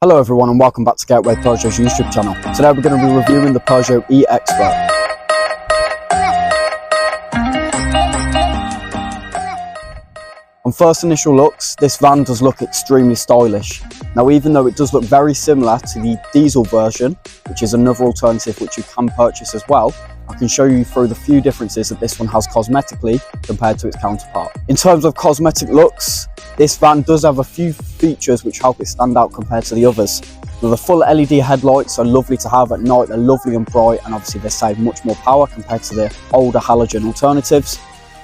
Hello everyone and welcome back to Gateway Peugeot's YouTube channel. Today we're going to be reviewing the Peugeot E-Expert. On first initial looks, this van does look extremely stylish. Now even though it does look very similar to the diesel version, which is another alternative which you can purchase as well, I can show you through the few differences that this one has cosmetically compared to its counterpart. In terms of cosmetic looks, this van does have a few features which help it stand out compared to the others. Now, the full LED headlights are lovely to have at night, they're lovely and bright, and obviously they save much more power compared to the older halogen alternatives.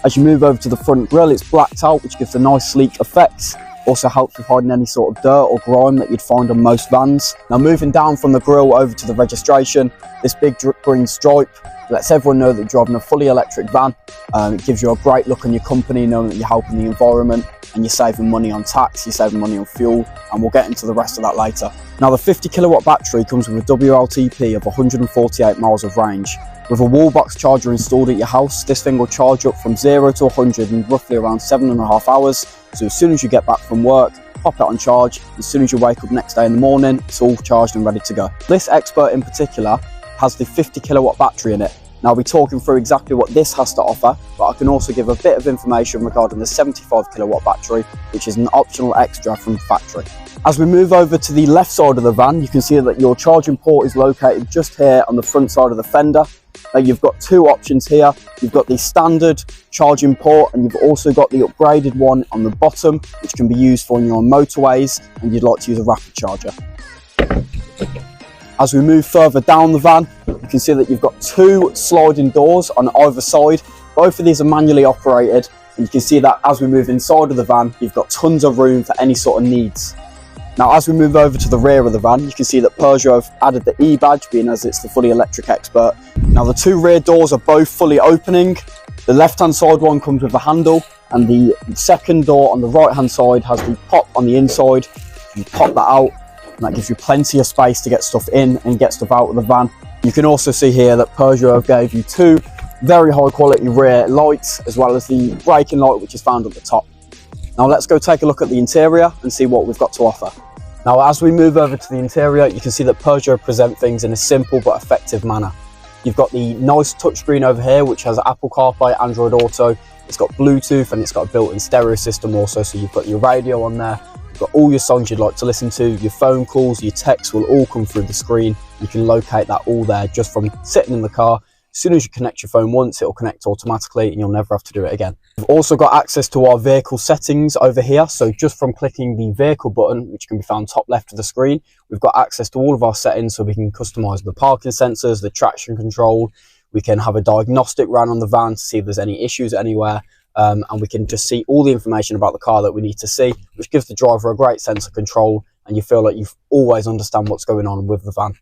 As you move over to the front grille, it's blacked out, which gives a nice sleek effect. Also helps with hiding any sort of dirt or grime that you'd find on most vans. Now moving down from the grille over to the registration, this big green stripe lets everyone know that you're driving a fully electric van. It gives you a great look on your company, knowing that you're helping the environment and you're saving money on tax, you're saving money on fuel, and we'll get into the rest of that later. Now the 50 kilowatt battery comes with a WLTP of 148 miles of range. With a wall box charger installed at your house, this thing will charge up from 0 to 100 in roughly around 7.5 hours. So as soon as you get back from work, pop it on charge. As soon as you wake up next day in the morning, it's all charged and ready to go. This Expert in particular has the 50 kilowatt battery in it. Now I'll be talking through exactly what this has to offer, but I can also give a bit of information regarding the 75 kilowatt battery, which is an optional extra from factory. As we move over to the left side of the van, you can see that your charging port is located just here on the front side of the fender. Now you've got two options here. You've got the standard charging port, and you've also got the upgraded one on the bottom, which can be used for when you're on motorways and you'd like to use a rapid charger. As we move further down the van, you can see that you've got two sliding doors on either side. Both of these are manually operated, and you can see that as we move inside of the van, you've got tons of room for any sort of needs. Now as we move over to the rear of the van, you can see that Peugeot have added the E badge, being as it's the fully electric Expert. Now the two rear doors are both fully opening. The left hand side one comes with a handle, and the second door on the right hand side has the pop on the inside. You pop that out, and that gives you plenty of space to get stuff in and get stuff out of the van. You can also see here that Peugeot have gave you two very high quality rear lights, as well as the braking light which is found at the top. Now let's go take a look at the interior and see what we've got to offer. Now as we move over to the interior, you can see that Peugeot present things in a simple but effective manner. You've got the nice touchscreen over here, which has Apple CarPlay, Android Auto. It's got Bluetooth, and it's got a built-in stereo system also, so you've got your radio on there. You've got all your songs you'd like to listen to, your phone calls, your texts will all come through the screen. You can locate that all there just from sitting in the car. As soon as you connect your phone once, it'll connect automatically and you'll never have to do it again. We've also got access to our vehicle settings over here. So just from clicking the vehicle button, which can be found top left of the screen, we've got access to all of our settings, so we can customize the parking sensors, the traction control. We can have a diagnostic run on the van to see if there's any issues anywhere. And we can just see all the information about the car that we need to see, which gives the driver a great sense of control, and you feel like you always understand what's going on with the van.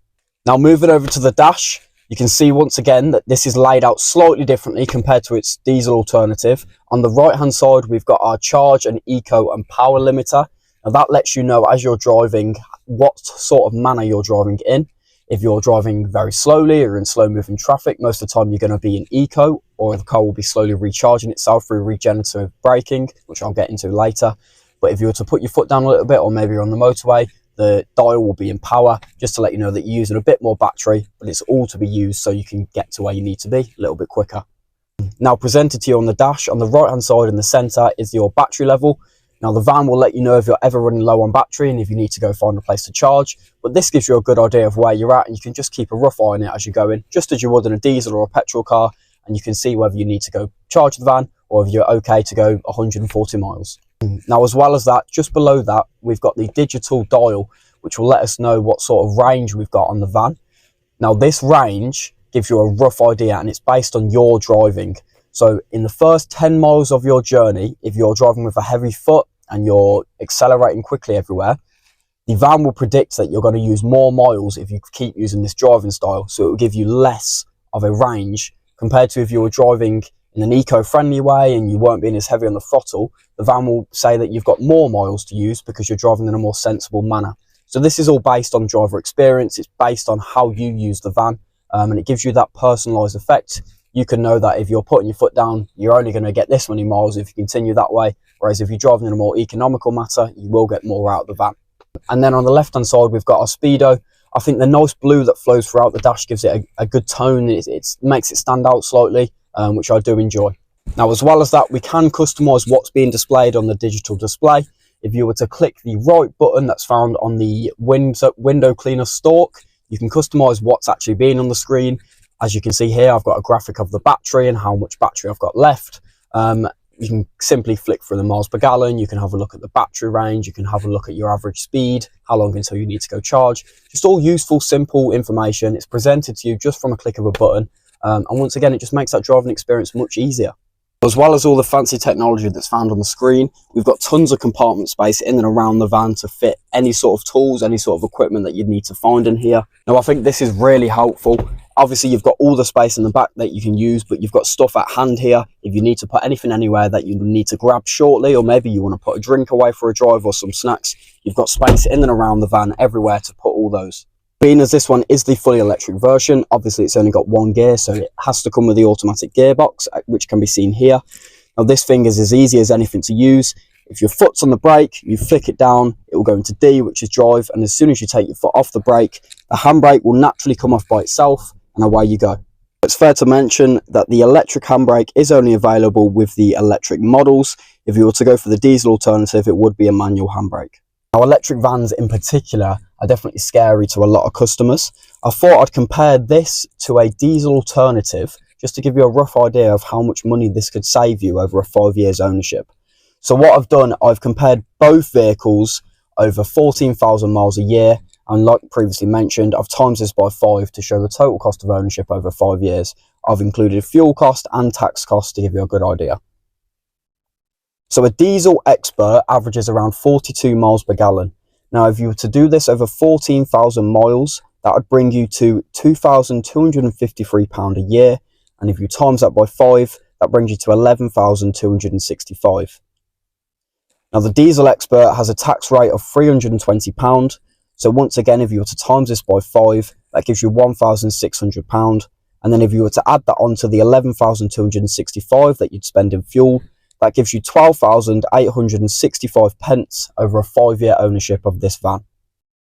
Now moving over to the dash, you can see once again that this is laid out slightly differently compared to its diesel alternative. On the right hand side, we've got our charge and eco and power limiter. Now that lets you know as you're driving what sort of manner you're driving in. If you're driving very slowly or in slow moving traffic, most of the time you're going to be in eco, or the car will be slowly recharging itself through regenerative braking, which I'll get into later. But if you were to put your foot down a little bit, or maybe you're on the motorway, the dial will be in power, just to let you know that you're using a bit more battery, but it's all to be used so you can get to where you need to be a little bit quicker. Now presented to you on the dash, on the right hand side in the center is your battery level. Now the van will let you know if you're ever running low on battery and if you need to go find a place to charge, but this gives you a good idea of where you're at, and you can just keep a rough eye on it as you go in, just as you would in a diesel or a petrol car, and you can see whether you need to go charge the van or if you're okay to go 140 miles. Now as well as that, just below that, we've got the digital dial, which will let us know what sort of range we've got on the van. Now this range gives you a rough idea, and it's based on your driving. So in the first 10 miles of your journey, if you're driving with a heavy foot and you're accelerating quickly everywhere, the van will predict that you're going to use more miles if you keep using this driving style. So it will give you less of a range compared to if you were driving in an eco-friendly way and you weren't being as heavy on the throttle. The van will say that you've got more miles to use because you're driving in a more sensible manner. So this is all based on driver experience. It's based on how you use the van, and it gives you that personalised effect. You can know that if you're putting your foot down, you're only going to get this many miles if you continue that way. Whereas if you're driving in a more economical matter, you will get more out of the van. And then on the left hand side we've got our speedo. I think the nice blue that flows throughout the dash gives it a good tone. It makes it stand out slightly, which I do enjoy. Now, as well as that, we can customize what's being displayed on the digital display. If you were to click the right button that's found on the window cleaner stalk, you can customize what's actually being on the screen. As you can see here, I've got a graphic of the battery and how much battery I've got left. You can simply flick through the miles per gallon. You can have a look at the battery range. You can have a look at your average speed, how long until you need to go charge. Just all useful, simple information. It's presented to you just from a click of a button. And once again, it just makes that driving experience much easier. As well as all the fancy technology that's found on the screen, we've got tons of compartment space in and around the van to fit any sort of tools, any sort of equipment that you'd need to find in here. Now, I think this is really helpful. Obviously, you've got all the space in the back that you can use, but you've got stuff at hand here. If you need to put anything anywhere that you need to grab shortly, or maybe you want to put a drink away for a drive or some snacks, you've got space in and around the van everywhere to put all those. Being as this one is the fully electric version, obviously it's only got one gear, so it has to come with the automatic gearbox, which can be seen here. Now, this thing is as easy as anything to use. If your foot's on the brake, you flick it down, it will go into D, which is drive, and as soon as you take your foot off the brake, the handbrake will naturally come off by itself, and away you go. It's fair to mention that the electric handbrake is only available with the electric models. If you were to go for the diesel alternative, it would be a manual handbrake. Now, electric vans in particular are definitely scary to a lot of customers. I thought I'd compare this to a diesel alternative just to give you a rough idea of how much money this could save you over a 5 years ownership. So what I've done, I've compared both vehicles over 14,000 miles a year, and like previously mentioned, I've times this by 5 to show the total cost of ownership over 5 years. I've included fuel cost and tax cost to give you a good idea. So a diesel Expert averages around 42 miles per gallon. Now, if you were to do this over 14,000 miles, that would bring you to £2,253 a year. And if you times that by 5, that brings you to £11,265. Now, the diesel Expert has a tax rate of £320. So once again, if you were to times this by 5, that gives you £1,600. And then if you were to add that on to the £11,265 that you'd spend in fuel, that gives you 12,865 pence over a 5-year ownership of this van.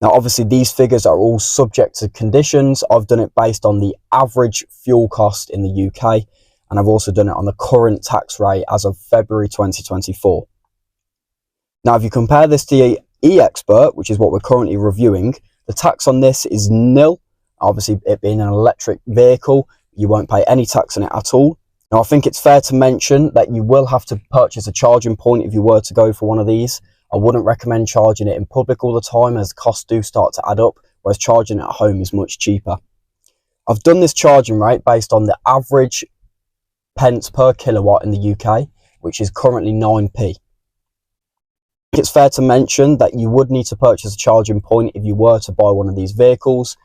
Now, obviously, these figures are all subject to conditions. I've done it based on the average fuel cost in the UK, and I've also done it on the current tax rate as of February 2024. Now, if you compare this to the E-Expert, which is what we're currently reviewing, the tax on this is nil. Obviously, it being an electric vehicle, you won't pay any tax on it at all. Now, I think it's fair to mention that you will have to purchase a charging point if you were to go for one of these. I wouldn't recommend charging it in public all the time, as costs do start to add up, whereas charging it at home is much cheaper. I've done this charging rate based on the average pence per kilowatt in the UK, which is currently 9p. It's fair to mention that you would need to purchase a charging point if you were to buy one of these vehicles.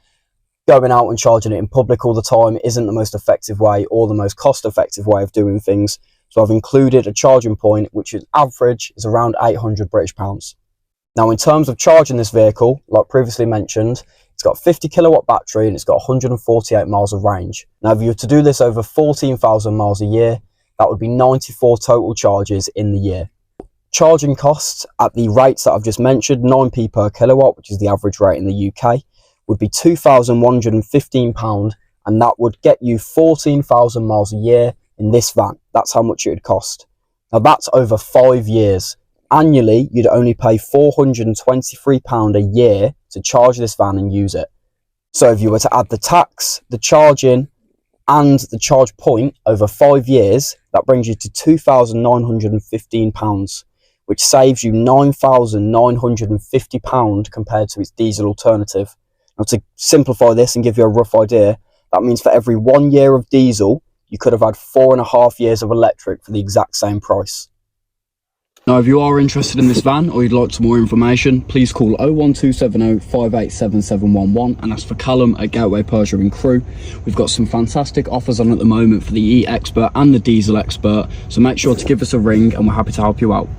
Going out and charging it in public all the time isn't the most effective way or the most cost-effective way of doing things. So I've included a charging point, which is average is around £800 British. Now, in terms of charging this vehicle, like previously mentioned, it's got a 50 kilowatt battery and it's got 148 miles of range. Now, if you were to do this over 14,000 miles a year, that would be 94 total charges in the year. Charging costs at the rates that I've just mentioned, 9p per kilowatt, which is the average rate in the UK, would be £2,115, and that would get you 14,000 miles a year in this van. That's how much it would cost. Now, that's over 5 years. Annually, you'd only pay £423 a year to charge this van and use it. So if you were to add the tax, the charging, and the charge point over 5 years, that brings you to £2,915, which saves you £9,950 compared to its diesel alternative. Now, to simplify this and give you a rough idea, that means for every 1 year of diesel, you could have had 4.5 years of electric for the exact same price. Now, if you are interested in this van or you'd like some more information, please call 01270 587 711 and ask for Callum at Gateway Peugeot and Crew. We've got some fantastic offers on at the moment for the E-Expert and the Diesel Expert, so make sure to give us a ring and we're happy to help you out.